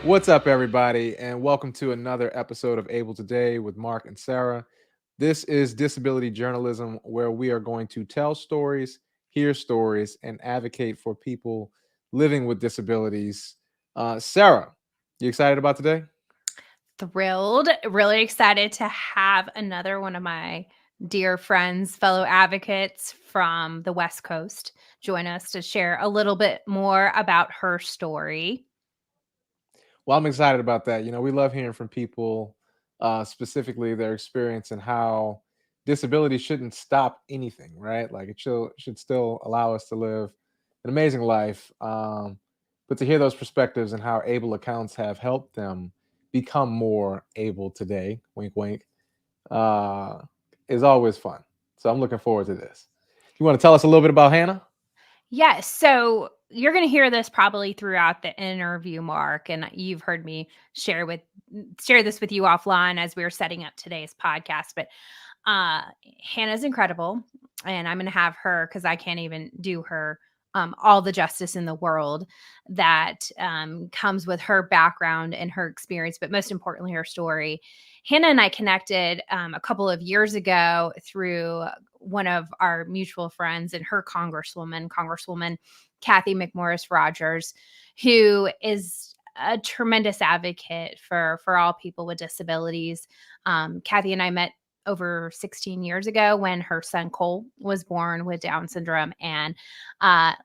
What's up, everybody, and welcome to another episode of Able Today with Mark and Sarah. This is disability journalism, where we are going to tell stories, hear stories, and advocate for people living with disabilities. Sarah, you excited about today? Thrilled, really excited to have another one of my dear friends, fellow advocates from the West Coast join us to share a little bit more about her story. Well, I'm excited about that. We love hearing from people, specifically their experience and how disability shouldn't stop anything, right? Like it should still allow us to live an amazing life. But to hear those perspectives and how able accounts have helped them become more able today, wink, wink, uh, is always fun. So I'm looking forward to this. You want to tell us a little bit about Hannah? Yes, so you're going to hear this probably throughout the interview, Mark, and you've heard me share this with you offline as we were setting up today's podcast. But uh, Hannah's incredible, and I'm going to have her because I can't even do her all the justice in the world that comes with her background and her experience, but most importantly, her story. Hannah and I connected a couple of years ago through one of our mutual friends and her Congresswoman Kathy McMorris Rogers, who is a tremendous advocate for all people with disabilities. Kathy and I met over 16 years ago when her son Cole was born with Down syndrome. And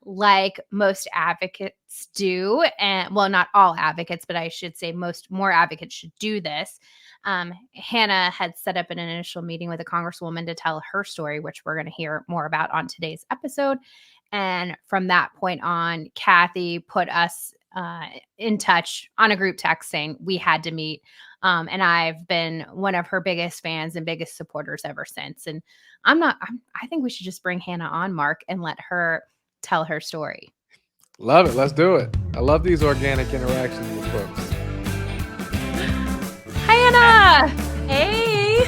like most advocates do, and well, not all advocates, but I should say more advocates should do this. Hannah had set up an initial meeting with a congresswoman to tell her story, which we're going to hear more about on today's episode. And from that point on, Kathy put us in touch on a group text saying we had to meet. And I've been one of her biggest fans and biggest supporters ever since. And I think we should just bring Hannah on, Mark, and let her tell her story. Love it. Let's do it. I love these organic interactions with folks. Hannah, Hey,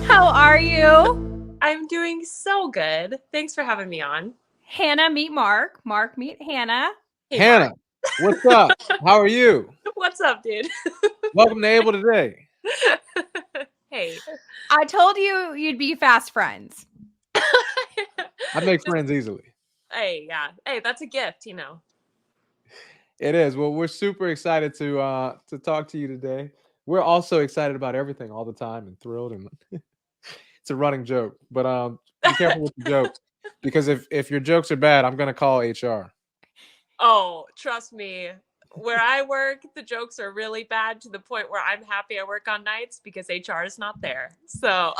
how are you? I'm doing so good. Thanks for having me on. Hannah, meet Mark. Mark, meet Hannah. Hey, Mark. Hannah, what's up? How are you? What's up, dude? Welcome to Able Today. Hey. I told you you'd be fast friends. I make friends easily. Hey, yeah. Hey, that's a gift. It is. Well, we're super excited to talk to you today. We're also excited about everything all the time and thrilled, and it's a running joke. But be careful with the jokes, because if your jokes are bad, I'm gonna call HR. Oh, trust me. Where I work, the jokes are really bad to the point where I'm happy I work on nights because HR is not there. So,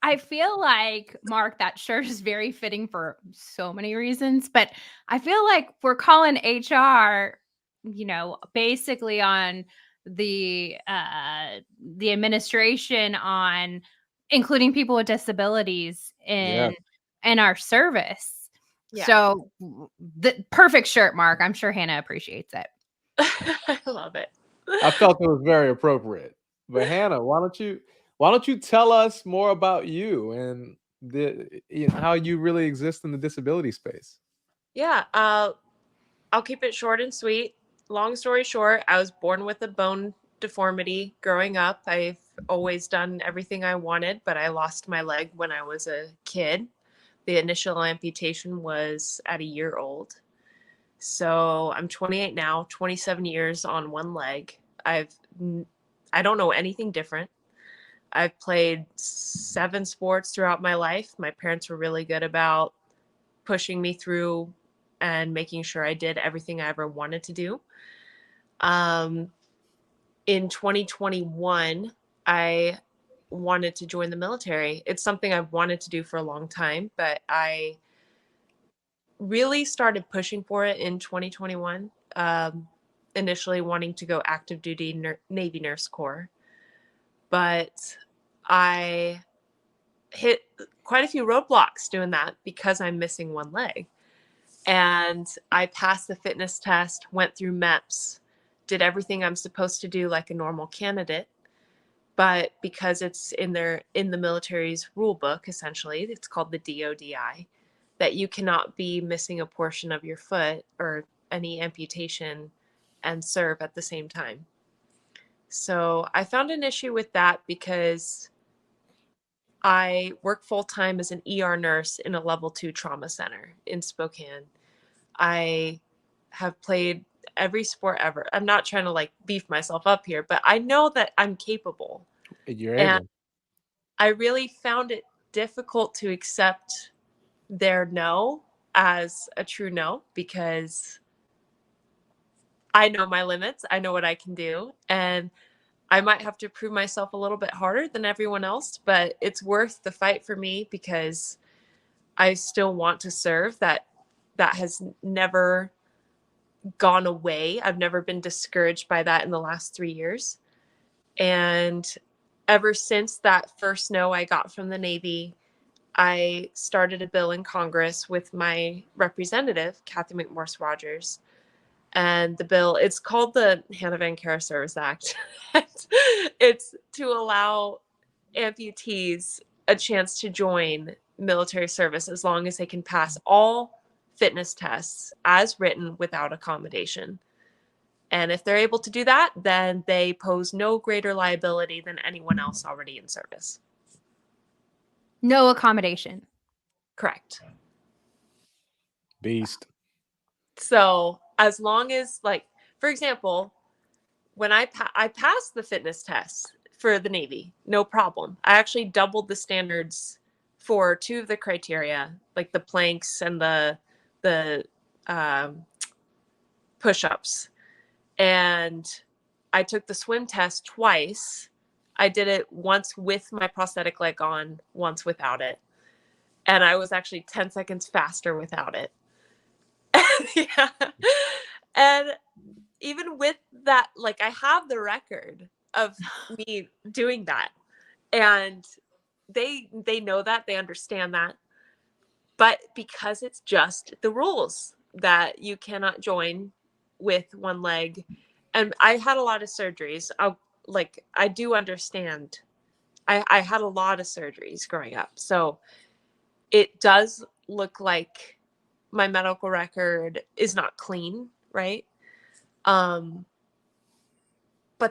I feel like, Mark, that shirt is very fitting for so many reasons, but I feel like we're calling HR, basically on the administration on including people with disabilities Yeah, in our service. yeah. So the perfect shirt, Mark. I'm sure Hannah appreciates it. I love it. I felt it was very appropriate. But Hannah, why don't you tell us more about you and how you really exist in the disability space? Yeah, I'll keep it short and sweet. Long story short, I was born with a bone deformity growing up. I've always done everything I wanted, but I lost my leg when I was a kid. The initial amputation was at a year old. So I'm 28 now, 27 years on one leg. I don't know anything different. I've played 7 sports throughout my life. My parents were really good about pushing me through and making sure I did everything I ever wanted to do. Um, in 2021, I wanted to join the military. It's something I've wanted to do for a long time, but I really started pushing for it in 2021. Initially wanting to go active duty Navy Nurse Corps, but I hit quite a few roadblocks doing that because I'm missing one leg. And I passed the fitness test, went through MEPS, did everything I'm supposed to do like a normal candidate. But because it's in the military's rule book, essentially, it's called the DODI, that you cannot be missing a portion of your foot or any amputation and serve at the same time. So I found an issue with that because I work full time as an ER nurse in a level 2 trauma center in Spokane. I have played every sport ever. I'm not trying to like beef myself up here, but I know that I'm capable. You're And able. I really found it difficult to accept their no as a true no because I know my limits. I know what I can do. And I might have to prove myself a little bit harder than everyone else, but it's worth the fight for me because I still want to serve. That has never gone away. I've never been discouraged by that in the last 3 years. And ever since that first no I got from the Navy, I started a bill in Congress with my representative, Kathy McMorse Rogers. And the bill, it's called the Hannah Cvancara Service Act. It's to allow amputees a chance to join military service as long as they can pass all fitness tests as written without accommodation. And if they're able to do that, then they pose no greater liability than anyone else already in service. No accommodation. Correct. Beast. So as long as, like, for example, when I passed the fitness test for the Navy, no problem. I actually doubled the standards for 2 of the criteria, like the planks and the push-ups. And I took the swim test twice. I did it once with my prosthetic leg on, once without it. And I was actually 10 seconds faster without it. Yeah. And even with that, like, I have the record of me doing that. And they know that, they understand that. But because it's just the rules that you cannot join with one leg. And I had a lot of surgeries. I do understand. I had a lot of surgeries growing up. So it does look like my medical record is not clean, right? But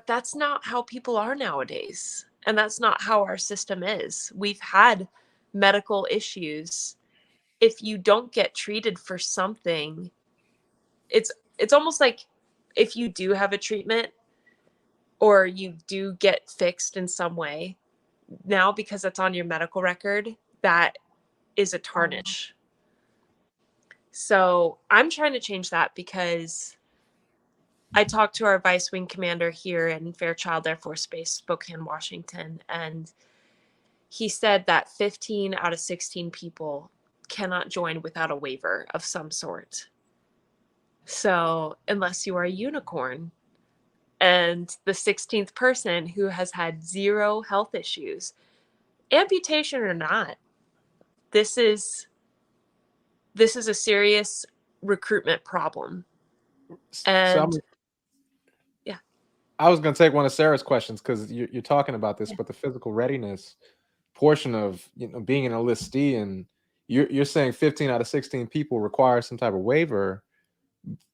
that's not how people are nowadays. And that's not how our system is. We've had medical issues. If you don't get treated for something, it's almost like if you do have a treatment or you do get fixed in some way, now because it's on your medical record, that is a tarnish. So I'm trying to change that because I talked to our vice wing commander here in Fairchild Air Force Base, Spokane, Washington, and he said that 15 out of 16 people cannot join without a waiver of some sort. So unless you are a unicorn, and the 16th person who has had 0 health issues, amputation or not, this is a serious recruitment problem. So And yeah, I was going to take one of Sarah's questions because you're talking about this, but the physical readiness portion of being an enlistee, and you're saying 15 out of 16 people require some type of waiver,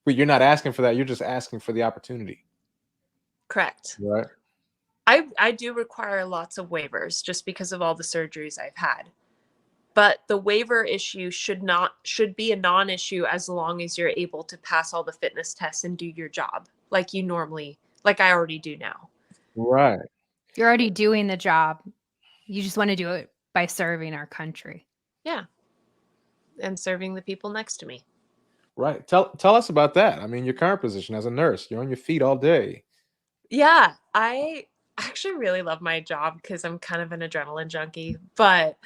but you're not asking for that. You're just asking for the opportunity, correct. right? I do require lots of waivers just because of all the surgeries I've had. But the waiver issue should be a non-issue as long as you're able to pass all the fitness tests and do your job like I already do now. Right. You're already doing the job. You just want to do it by serving our country. Yeah. And serving the people next to me. Right. Tell us about that. I mean, your current position as a nurse, you're on your feet all day. Yeah, I actually really love my job because I'm kind of an adrenaline junkie, but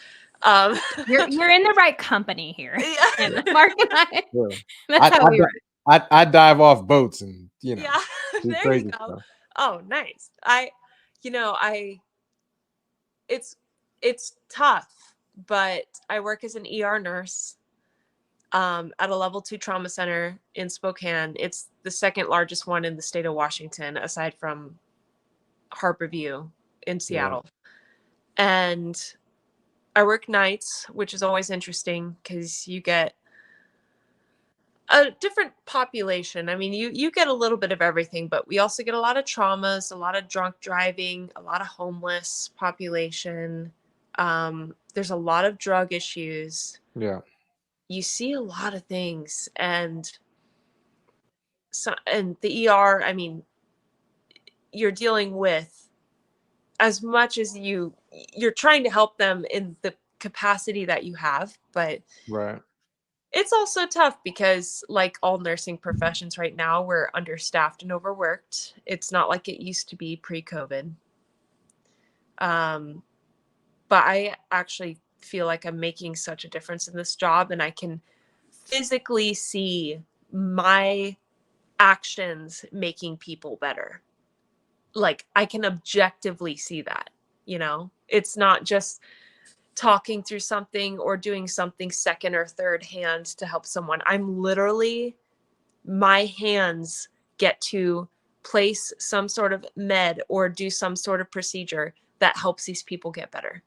You're in the right company here. yeah. And Mark and I, Yeah. that's how we run. I dive off boats and Yeah, do there you crazy go. stuff. Oh, nice. It's tough, but I work as an ER nurse at a level 2 trauma center in Spokane. It's the second largest one in the state of Washington, aside from Harborview in Seattle. And I work nights, which is always interesting because you get a different population. I mean, you get a little bit of everything, but we also get a lot of traumas, a lot of drunk driving, a lot of homeless population. There's a lot of drug issues. Yeah. You see a lot of things, and the ER, I mean, you're dealing with, as much as you're trying to help them in the capacity that you have, but Right. it's also tough because, like all nursing professions right now, we're understaffed and overworked. It's not like it used to be pre-COVID. But I actually feel like I'm making such a difference in this job, and I can physically see my actions making people better. Like, I can objectively see that, it's not just talking through something or doing something second or third hand to help someone. I'm literally, my hands get to place some sort of med or do some sort of procedure that helps these people get better.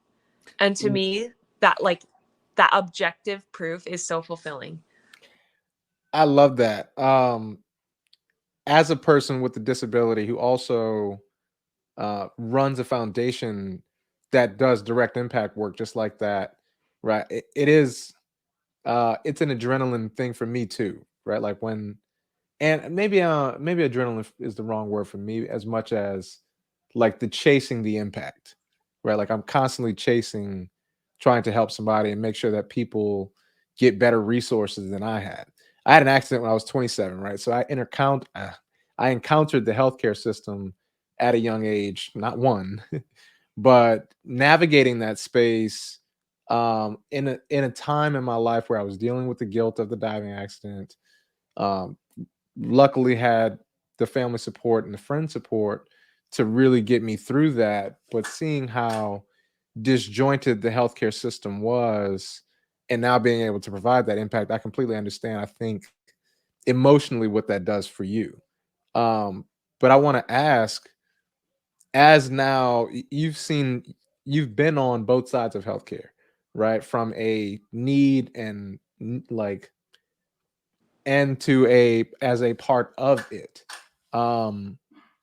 And to me, that objective proof is so fulfilling. I love that. As a person with a disability who also runs a foundation that does direct impact work just like that, right? It is it's an adrenaline thing for me too, right? Like when, and maybe adrenaline is the wrong word for me as much as like the chasing the impact, right? Like I'm constantly chasing, trying to help somebody and make sure that people get better resources than I had. I had an accident when I was 27, right? So I encountered the healthcare system at a young age, not one, but navigating that space in a time in my life where I was dealing with the guilt of the diving accident. Um, Luckily had the family support and the friend support to really get me through that. But seeing how disjointed the healthcare system was, and now being able to provide that impact, I completely understand. I think emotionally what that does for you. Um, but I want to ask, as now you've been on both sides of healthcare, right? From a need and like and to a as a part of it, um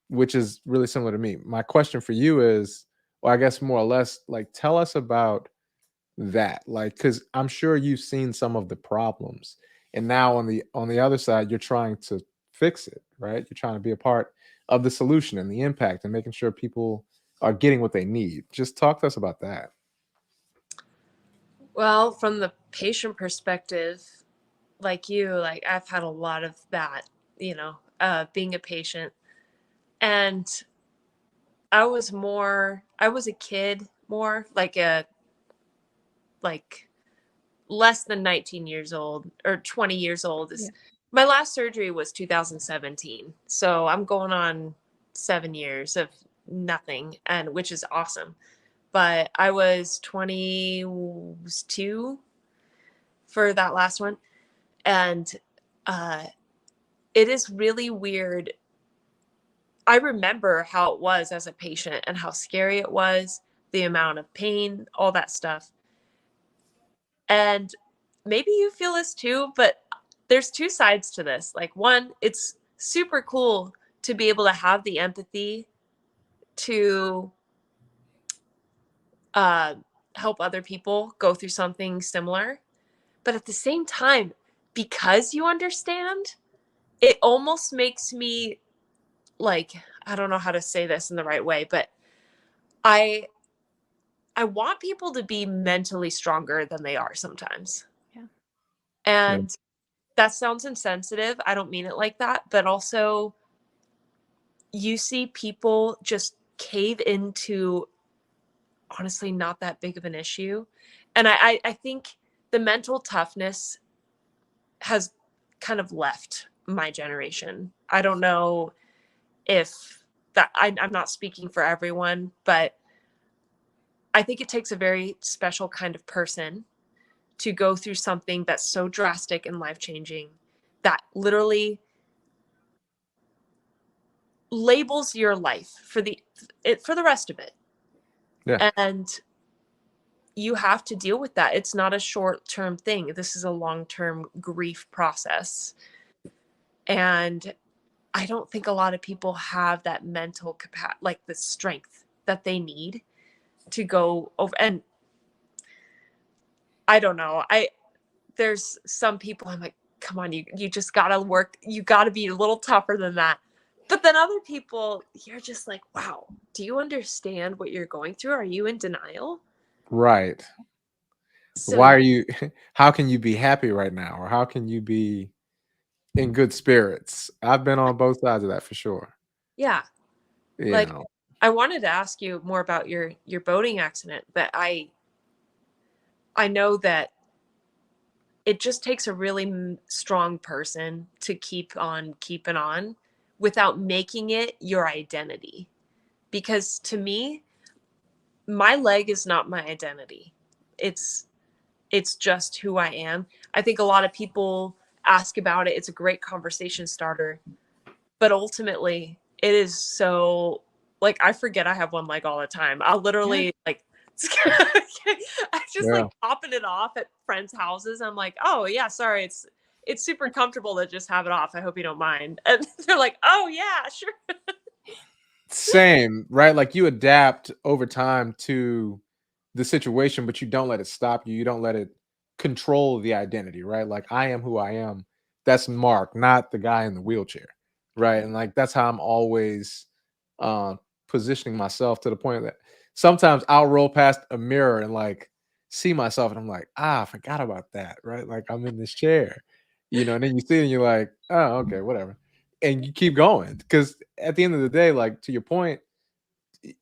which is really similar to me. My question for you is, or I guess more or less, like tell us about that, like because I'm sure you've seen some of the problems, and now on the other side you're trying to fix it, right? You're trying to be a part of the solution and the impact and making sure people are getting what they need. Just talk to us about that. Well, from the patient perspective, like you, like I've had a lot of that, being a patient. And I was a kid more, like less than 19 years old or 20 years old. Yeah. My last surgery was 2017. So I'm going on 7 years of nothing, and which is awesome. But I was 22 for that last one. And uh, it is really weird. I remember how it was as a patient and how scary it was, the amount of pain, all that stuff. And maybe you feel this too, but there's two sides to this. Like, one, it's super cool to be able to have the empathy to uh, help other people go through something similar. But at the same time, because you understand, it almost makes me like, I don't know how to say this in the right way, but I I want people to be mentally stronger than they are sometimes. Yeah. Yeah. And that sounds insensitive. I don't mean it like that, but also you see people just cave into honestly not that big of an issue. And I think the mental toughness has kind of left my generation. I don't know if I'm not speaking for everyone, but I think it takes a very special kind of person to go through something that's so drastic and life changing that literally labels your life for the rest of it. Yeah. And you have to deal with that. It's not a short term thing. This is a long term grief process. And I don't think a lot of people have that mental capacity, like the strength that they need to go over. And I don't know. There's some people I'm like, come on, you just gotta work, you gotta be a little tougher than that. But then other people, you're just like, wow, do you understand what you're going through? Are you in denial? Right. So Why are you how can you be happy right now? Or how can you be in good spirits? I've been on both sides of that for sure. yeah, You like know. I wanted to ask you more about your boating accident, but I know that it just takes a really strong person to keep on keeping on without making it your identity. Because to me, my leg is not my identity. It's it's just who I am. I think a lot of people ask about it. It's a great conversation starter, but ultimately it is so, like, I forget I have one leg all the time. I'll Yeah. literally like I just Yeah. like popping it off at friends' houses. I'm like, oh yeah, sorry, it's super comfortable to just have it off. I hope you don't mind. And they're like, oh yeah, sure. Same, right? Like you adapt over time to the situation, but you don't let it stop you. You don't let it control the identity, right? Like I am who I am. That's Mark, not the guy in the wheelchair, right? And like that's how I'm always uh, positioning myself to the point that sometimes I'll roll past a mirror and like see myself, and I'm like, I forgot about that, right? Like I'm in this chair, and then you see it and you're like, oh, okay, whatever, and you keep going because at the end of the day, like to your point,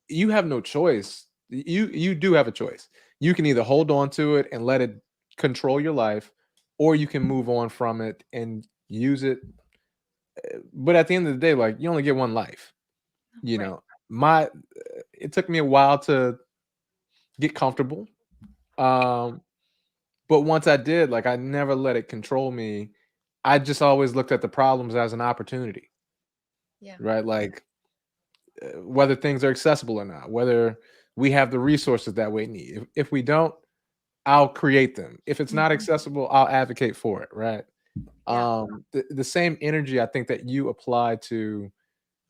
you have no choice. You do have a choice. You can either hold on to it and let it control your life, or you can move on from it and use it. But at the end of the day, like you only get one life. You Right. know, my it took me a while to get comfortable. Um, but once I did, like I never let it control me. I just always looked at the problems as an opportunity, Yeah. right? Like whether things are accessible or not, whether we have the resources that we need. If we don't, I'll create them. If it's not Mhm. accessible, I'll advocate for it, right? Yeah. The same energy I think that you apply to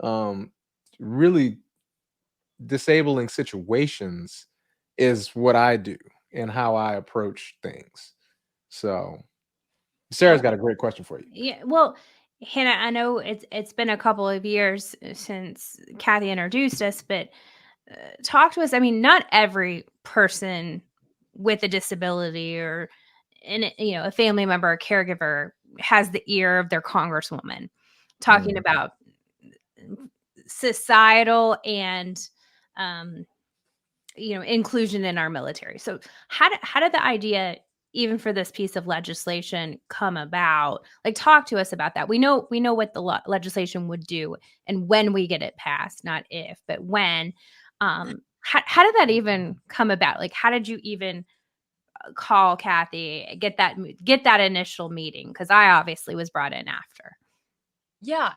um, really disabling situations is what I do and how I approach things. So, Sarah's Well, got a great question for you. yeah. Well, Hannah, I know it's been a couple of years since Kathy introduced us, but talk to us. I mean, not every person with a disability or a family member or caregiver has the ear of their congresswoman talking Mhm. about societal and um, inclusion in our military. So how did the idea even for this piece of legislation come about? Like talk to us about that. We know what the legislation would do and when we get it passed, not if, but when. How did that even come about? Like how did you even call Kathy, get that initial meeting? Because I obviously was brought in after. Yeah.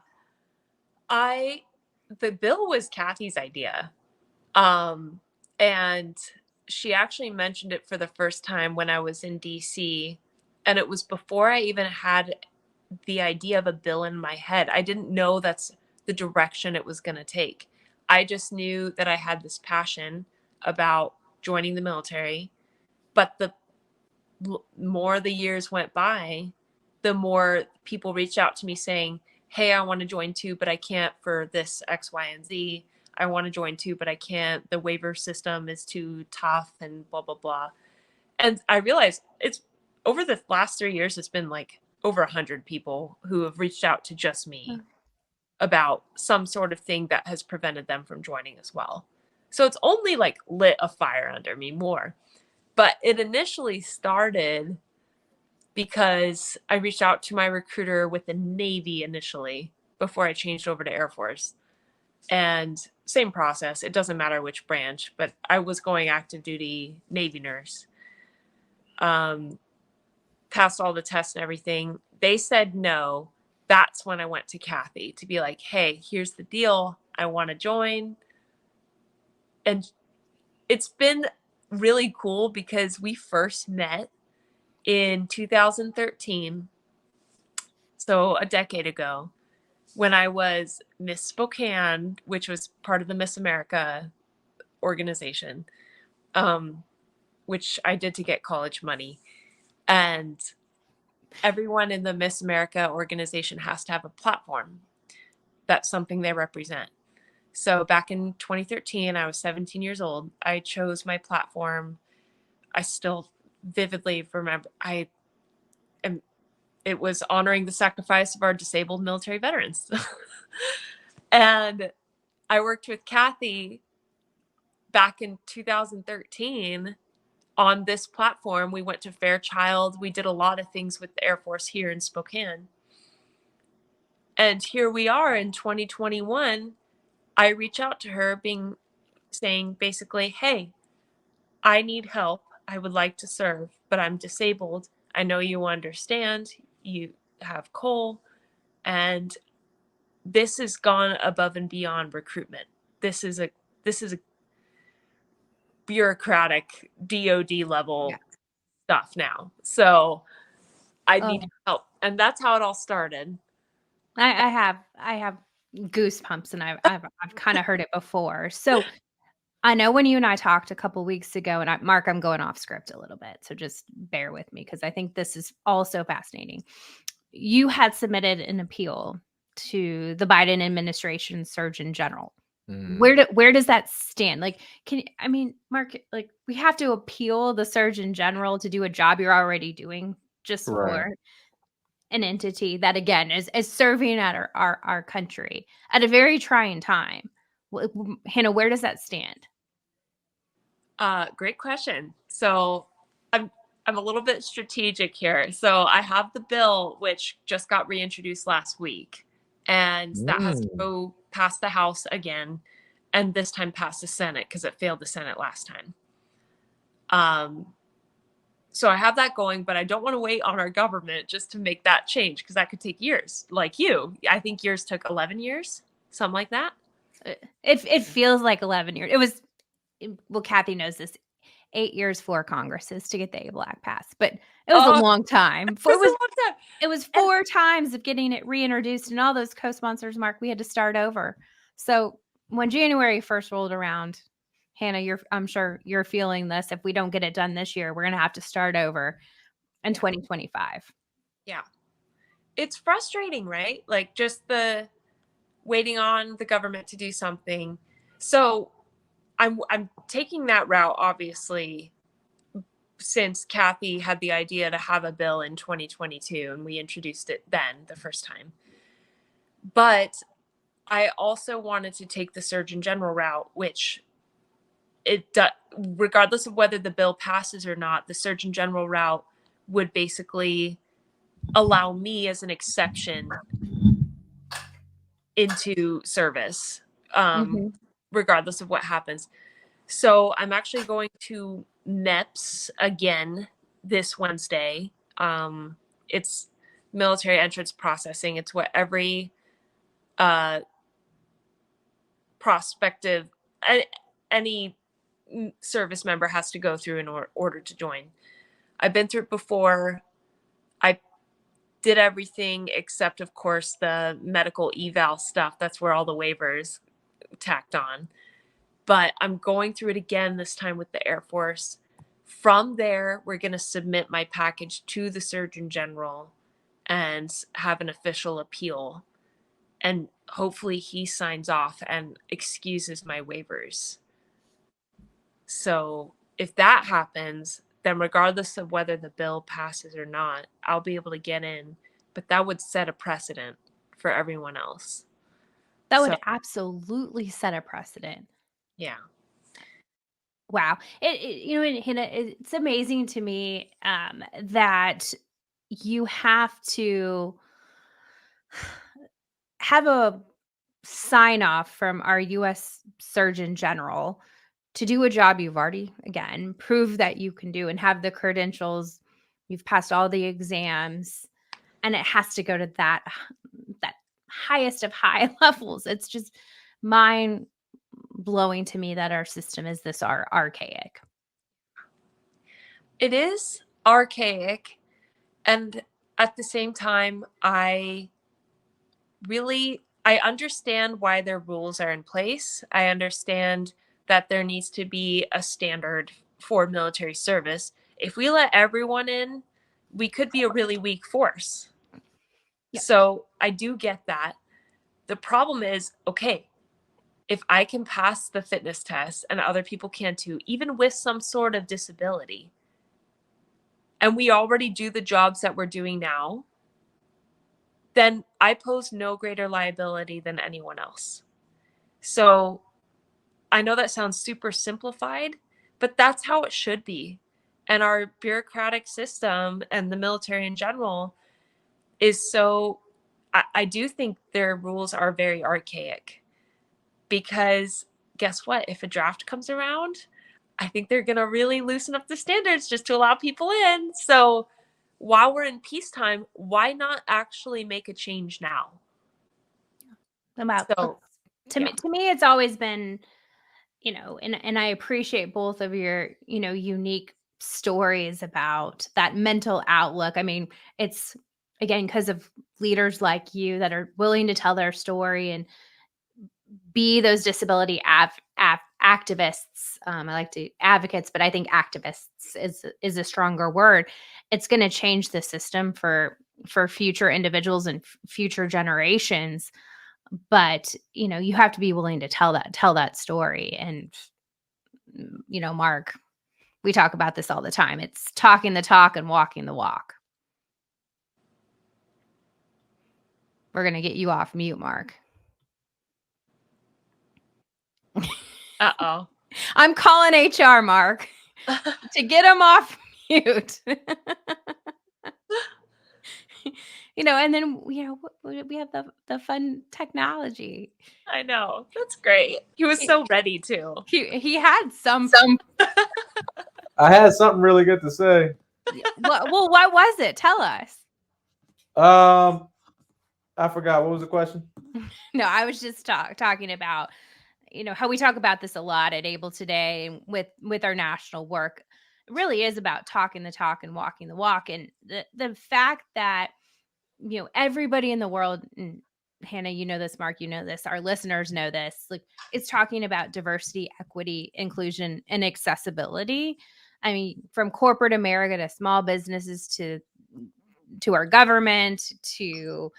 I The bill was Kathy's idea. Um, and she actually mentioned it for the first time when I was in DC. And it was before I even had the idea of a bill in my head. I didn't know that's the direction it was going to take. I just knew that I had this passion about joining the military. But the more the years went by, the more people reached out to me saying, hey, I want to join too, but I can't for this X, Y, and Z. I want to join too, but I can't. The waiver system is too tough and blah, blah, blah. And I realized it's over the last 3 years, it's been like over 100 people who have reached out to just me about some sort of thing that has prevented them from joining as well. So it's only like lit a fire under me more. But it initially started because I reached out to my recruiter with the Navy initially before I changed over to Air Force. And same process. It doesn't matter which branch, but I was going active duty Navy nurse. Um, Passed all the tests and everything. They said no. That's when I went to Kathy to be like, hey, here's the deal. I want to join. And it's been really cool because we first met in 2013. So a decade ago, when I was Miss Spokane, which was part of the Miss America organization, which I did to get college money. And everyone in the Miss America organization has to have a platform. That's something they represent. So back in 2013, I was 17 years old. I chose my platform. I still vividly remember it was honoring the sacrifice of our disabled military veterans. And I worked with Kathy back in 2013 on this platform. We went to Fairchild. We did a lot of things with the Air Force here in Spokane. And here we are in 2021. I reach out to her saying basically, hey, I need help. I would like to serve, but I'm disabled. I know you understand. You have coal. And this has gone above and beyond recruitment. This is a bureaucratic DOD level stuff now. So I need help. And that's how it all started. I have goosebumps, and I've kind of heard it before. So I know when you and I talked a couple weeks ago, and Mark, I'm going off script a little bit, so just bear with me because I think this is also fascinating. You had submitted an appeal to the Biden administration Surgeon General. Where does that stand? Like, Mark, like we have to appeal the Surgeon General to do a job you're already doing just for an entity that again is serving at our country at a very trying time. Hannah, where does that stand? Great question. So I'm a little bit strategic here. So I have the bill which just got reintroduced last week, and that has to go past the House again, and this time past the Senate because it failed the Senate last time. So I have that going, but I don't want to wait on our government just to make that change because that could take years. Like you, I think yours took 11 years, something like that. It feels like 11 years. It was, well, Kathy knows this, 8 years for Congresses to get the ABLE Act passed, but it was a long time. It was 4 times of getting it reintroduced, and all those co-sponsors, Mark, we had to start over. So when January 1st rolled around, Hannah, I'm sure you're feeling this. If we don't get it done this year, we're going to have to start over in 2025. Yeah. It's frustrating, right? Like just the waiting on the government to do something. So I'm taking that route, obviously, since Kathy had the idea to have a bill in 2022 and we introduced it then the first time. But I also wanted to take the Surgeon General route, which regardless of whether the bill passes or not, the Surgeon General route would basically allow me as an exception into service, regardless of what happens. So I'm actually going to NEPS again this Wednesday. It's military entrance processing. It's what every prospective, any service member has to go through in order to join. I've been through it before. I did everything except, of course, the medical eval stuff. That's where all the waivers tacked on. But I'm going through it again this time with the Air Force. From there, we're going to submit my package to the Surgeon General and have an official appeal. And hopefully he signs off and excuses my waivers. So if that happens, then regardless of whether the bill passes or not, I'll be able to get in. But that would set a precedent for everyone else. That would absolutely set a precedent. Yeah. Wow. It's amazing to me that you have to have a sign off from our U.S. Surgeon General to do a job you've already, again, prove that you can do and have the credentials. You've passed all the exams, and it has to go to that highest of high levels. It's just mind blowing to me that our system is this archaic. It is archaic, and At the same time, I understand why their rules are in place. I understand that there needs to be a standard for military service. If we let everyone in, we could be a really weak force. Yep. So I do get that. The problem is, okay, if I can pass the fitness test and other people can too, even with some sort of disability, and we already do the jobs that we're doing now, then I pose no greater liability than anyone else. So I know that sounds super simplified, but that's how it should be. And our bureaucratic system and the military in general is so, I do think their rules are very archaic, because guess what? If a draft comes around, I think they're going to really loosen up the standards just to allow people in. So while we're in peacetime, why not actually make a change now? About So, to yeah. me, it's always been, and I appreciate both of your, unique stories about that mental outlook. I mean, it's again because of leaders like you that are willing to tell their story and be those disability activists. I like to advocates, but I think activists is a stronger word. It's going to change the system for future individuals and future generations. But you have to be willing to tell that story. And Mark, we talk about this all the time. It's talking the talk and walking the walk. We're going to get you off mute, Mark. Uh-oh. I'm calling HR, Mark, to get him off mute. And then we have the fun technology. I know. That's great. He was so ready too. He had some. I had something really good to say. Well, what was it? Tell us. I forgot. What was the question? No, I was just talking about how we talk about this a lot at Able Today and with our national work. It really is about talking the talk and walking the walk. And the fact that everybody in the world, and Hannah, you know this, Mark, you know this, our listeners know this, like, it's talking about diversity, equity, inclusion, and accessibility. I mean, from corporate America to small businesses to our government to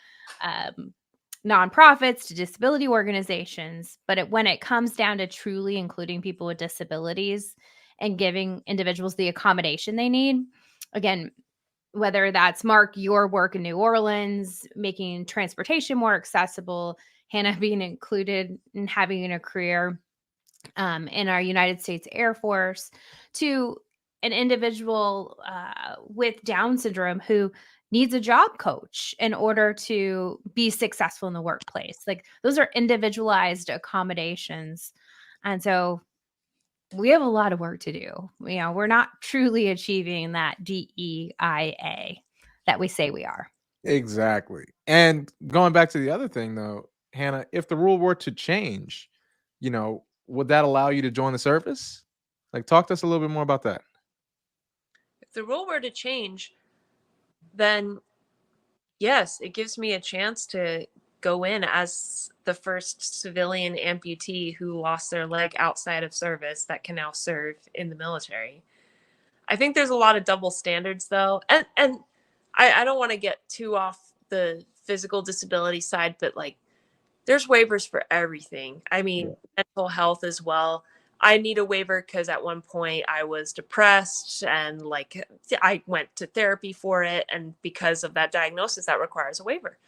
nonprofits to disability organizations. But when it comes down to truly including people with disabilities and giving individuals the accommodation they need, again, whether that's Mark, your work in New Orleans, making transportation more accessible, Hannah being included in having a career in our United States Air Force, to an individual with Down syndrome who needs a job coach in order to be successful in the workplace. Like, those are individualized accommodations. And so we have a lot of work to do. We're not truly achieving that DEIA that we say we are. Exactly. And going back to the other thing, though, Hannah, if the rule were to change, would that allow you to join the service? Like, talk to us a little bit more about that. If the rule were to change, then yes, it gives me a chance to go in as the first civilian amputee who lost their leg outside of service that can now serve in the military. I think there's a lot of double standards though. And I don't want to get too off the physical disability side, but like, there's waivers for everything. I mean, mental health as well. I need a waiver because at one point I was depressed and like I went to therapy for it. And because of that diagnosis, that requires a waiver.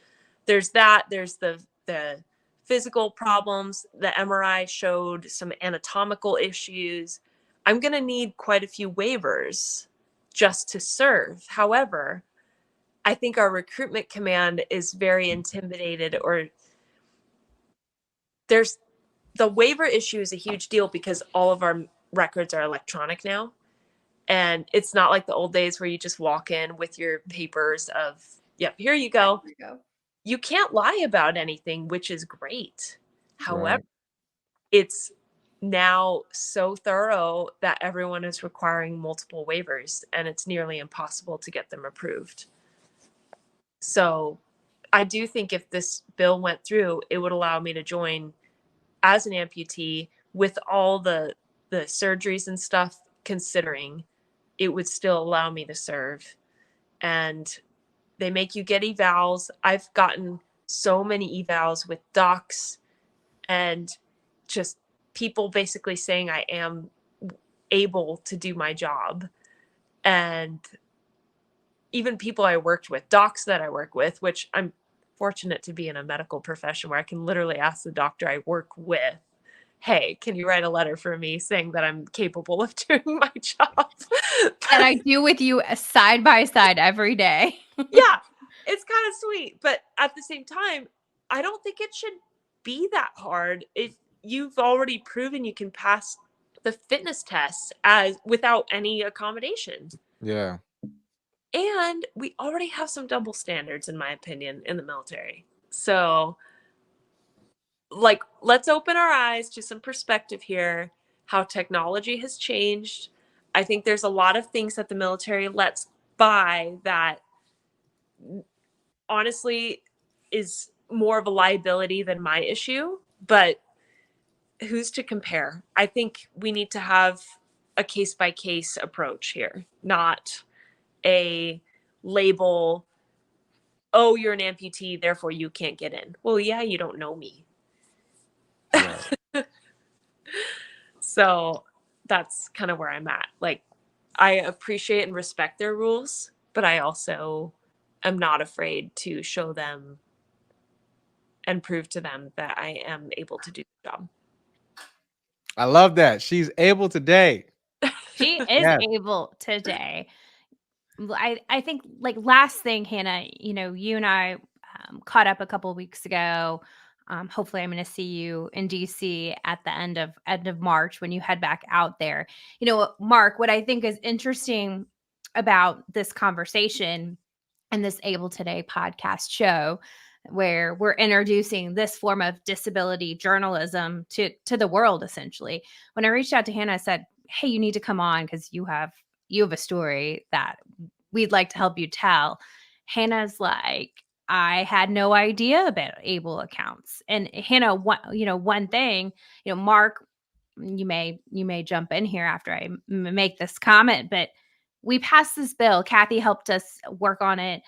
There's that. There's the physical problems. The MRI showed some anatomical issues. I'm going to need quite a few waivers just to serve. However, I think our recruitment command is very intimidated, or there's the waiver issue is a huge deal because all of our records are electronic now. And it's not like the old days where you just walk in with your papers of, yep, here you go. You can't lie about anything, which is great. However, Right. it's now so thorough that everyone is requiring multiple waivers and it's nearly impossible to get them approved. So I do think if this bill went through, it would allow me to join as an amputee with all the surgeries and stuff considering. It would still allow me to serve. And they make you get evals. I've gotten so many evals with docs and just people basically saying I am able to do my job. And even people I worked with, docs that I work with, which I'm fortunate to be in a medical profession where I can literally ask the doctor I work with, hey, can you write a letter for me saying that I'm capable of doing my job? That I do with you side by side every day. Yeah, it's kind of sweet. But at the same time, I don't think it should be that hard if you've already proven you can pass the fitness tests as without any accommodation. Yeah. And we already have some double standards, in my opinion, in the military. So, like, let's open our eyes to some perspective here, how technology has changed. I think there's a lot of things that the military lets by that honestly is more of a liability than my issue, but who's to compare? I think we need to have a case by case approach here, not a label, oh, you're an amputee, therefore you can't get in. Well, yeah, you don't know me. Right. So that's kind of where I'm at. Like, I appreciate and respect their rules, but I also am not afraid to show them and prove to them that I am able to do the job. I love that. She's able today. She is Yes. able today. I think like last thing, Hannah, you and I caught up a couple of weeks ago. Hopefully, I'm going to see you in DC at the end of March when you head back out there. Mark, what I think is interesting about this conversation and this Able Today podcast show, where we're introducing this form of disability journalism to the world, essentially. When I reached out to Hannah, I said, "Hey, you need to come on because you have a story that we'd like to help you tell." Hannah's like, I had no idea about able accounts. And Hannah, one thing, Mark, you may jump in here after I make this comment, but we passed this bill. Kathy helped us work on it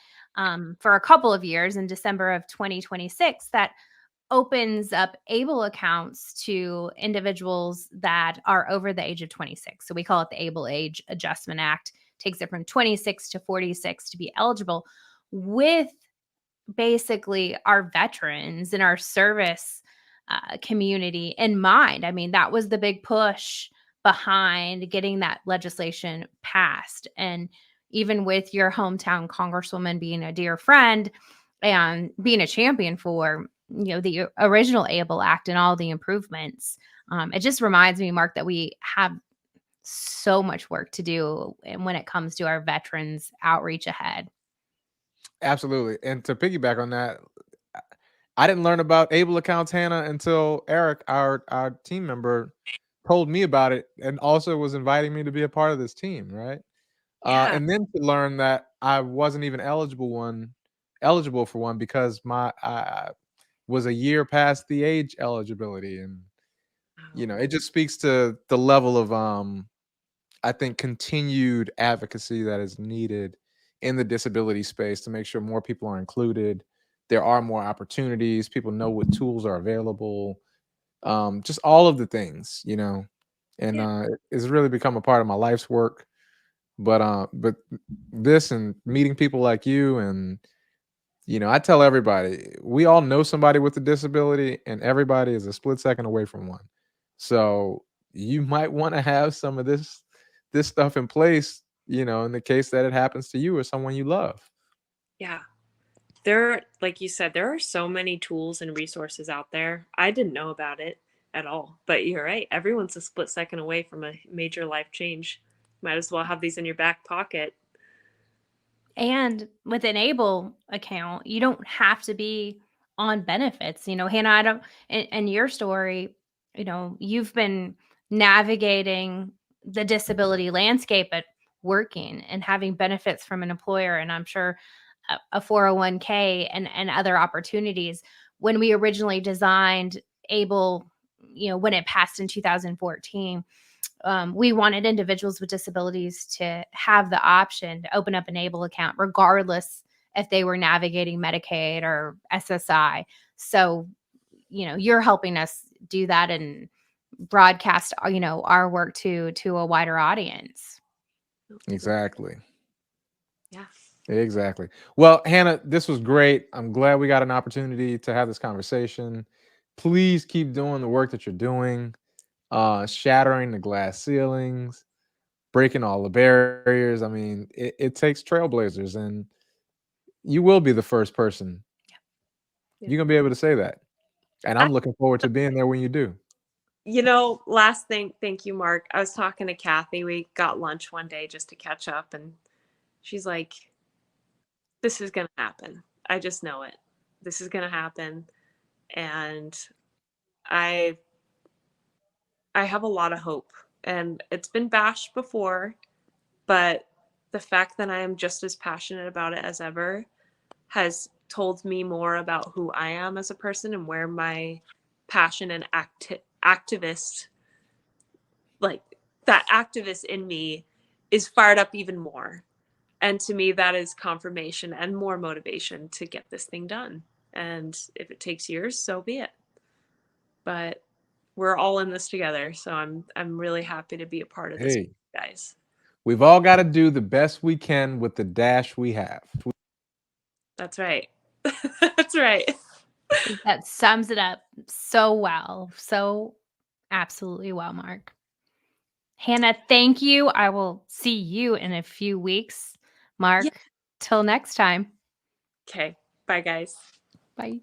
for a couple of years in December of 2026 that opens up able accounts to individuals that are over the age of 26. So we call it the Able Age Adjustment Act. Takes it from 26 to 46 to be eligible, with basically our veterans and our service community in mind. I mean, that was the big push behind getting that legislation passed. And even with your hometown congresswoman being a dear friend and being a champion for the original Able Act and all the improvements, it just reminds me, Mark, that we have so much work to do and when it comes to our veterans outreach ahead. Absolutely. And to piggyback on that, I didn't learn about able accounts, Hannah, until Eric, our team member, told me about it and also was inviting me to be a part of this team, right? Yeah. And then to learn that I wasn't even eligible for one because I was a year past the age eligibility, and it just speaks to the level of I think continued advocacy that is needed in the disability space to make sure more people are included. There are more opportunities. People know what tools are available. Just all of the things, and Yeah. it's really become a part of my life's work. But this and meeting people like you, and I tell everybody, we all know somebody with a disability, and everybody is a split second away from one. So you might want to have some of this stuff in place, in the case that it happens to you or someone you love. Yeah. Like you said, there are so many tools and resources out there. I didn't know about it at all, but you're right. Everyone's a split second away from a major life change. Might as well have these in your back pocket. And with an Able account, you don't have to be on benefits. Hannah, I don't, in your story, you've been navigating the disability landscape at working and having benefits from an employer. And I'm sure a 401k and other opportunities. When we originally designed Able, when it passed in 2014, we wanted individuals with disabilities to have the option to open up an Able account, regardless if they were navigating Medicaid or SSI. So, you're helping us do that and broadcast, our work to a wider audience. Exactly. Yeah. Exactly. Well, Hannah, this was great. I'm glad we got an opportunity to have this conversation. Please keep doing the work that you're doing, shattering the glass ceilings, breaking all the barriers. I mean, it takes trailblazers, and you will be the first person. Yeah. You're gonna be able to say that, and I, I'm looking forward to being there when you do. last thing, thank you, Mark. I was talking to Kathy. We got lunch one day just to catch up, and she's like, this is going to happen. I just know it. This is going to happen. And I have a lot of hope, and it's been bashed before, but the fact that I am just as passionate about it as ever has told me more about who I am as a person and where my passion and activist, like that activist in me, is fired up even more. And to me, that is confirmation and more motivation to get this thing done. And if it takes years, so be it. But we're all in this together, so I'm really happy to be a part of this, Hey, guys. we've all got to do the best we can with the dash we have. That's right. That's right. I think that sums it up so well. So absolutely well, Mark. Hannah, thank you. I will see you in a few weeks. Mark, Yeah. till next time. Okay. Bye, guys. Bye.